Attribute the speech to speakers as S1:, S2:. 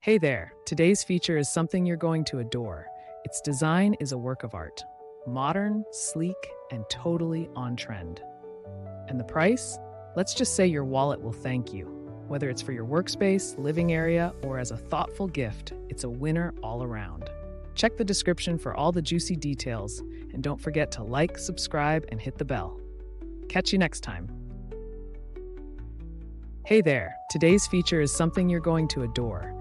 S1: Hey there, today's feature is something you're going to adore. Its design is a work of art. Modern, sleek, and totally on trend. And the price? Let's just say your wallet will thank you. Whether it's for your workspace, living area, or as a thoughtful gift, it's a winner all around. Check the description for all the juicy details, and don't forget to like, subscribe, and hit the bell. Catch you next time. Hey there, today's feature is something you're going to adore.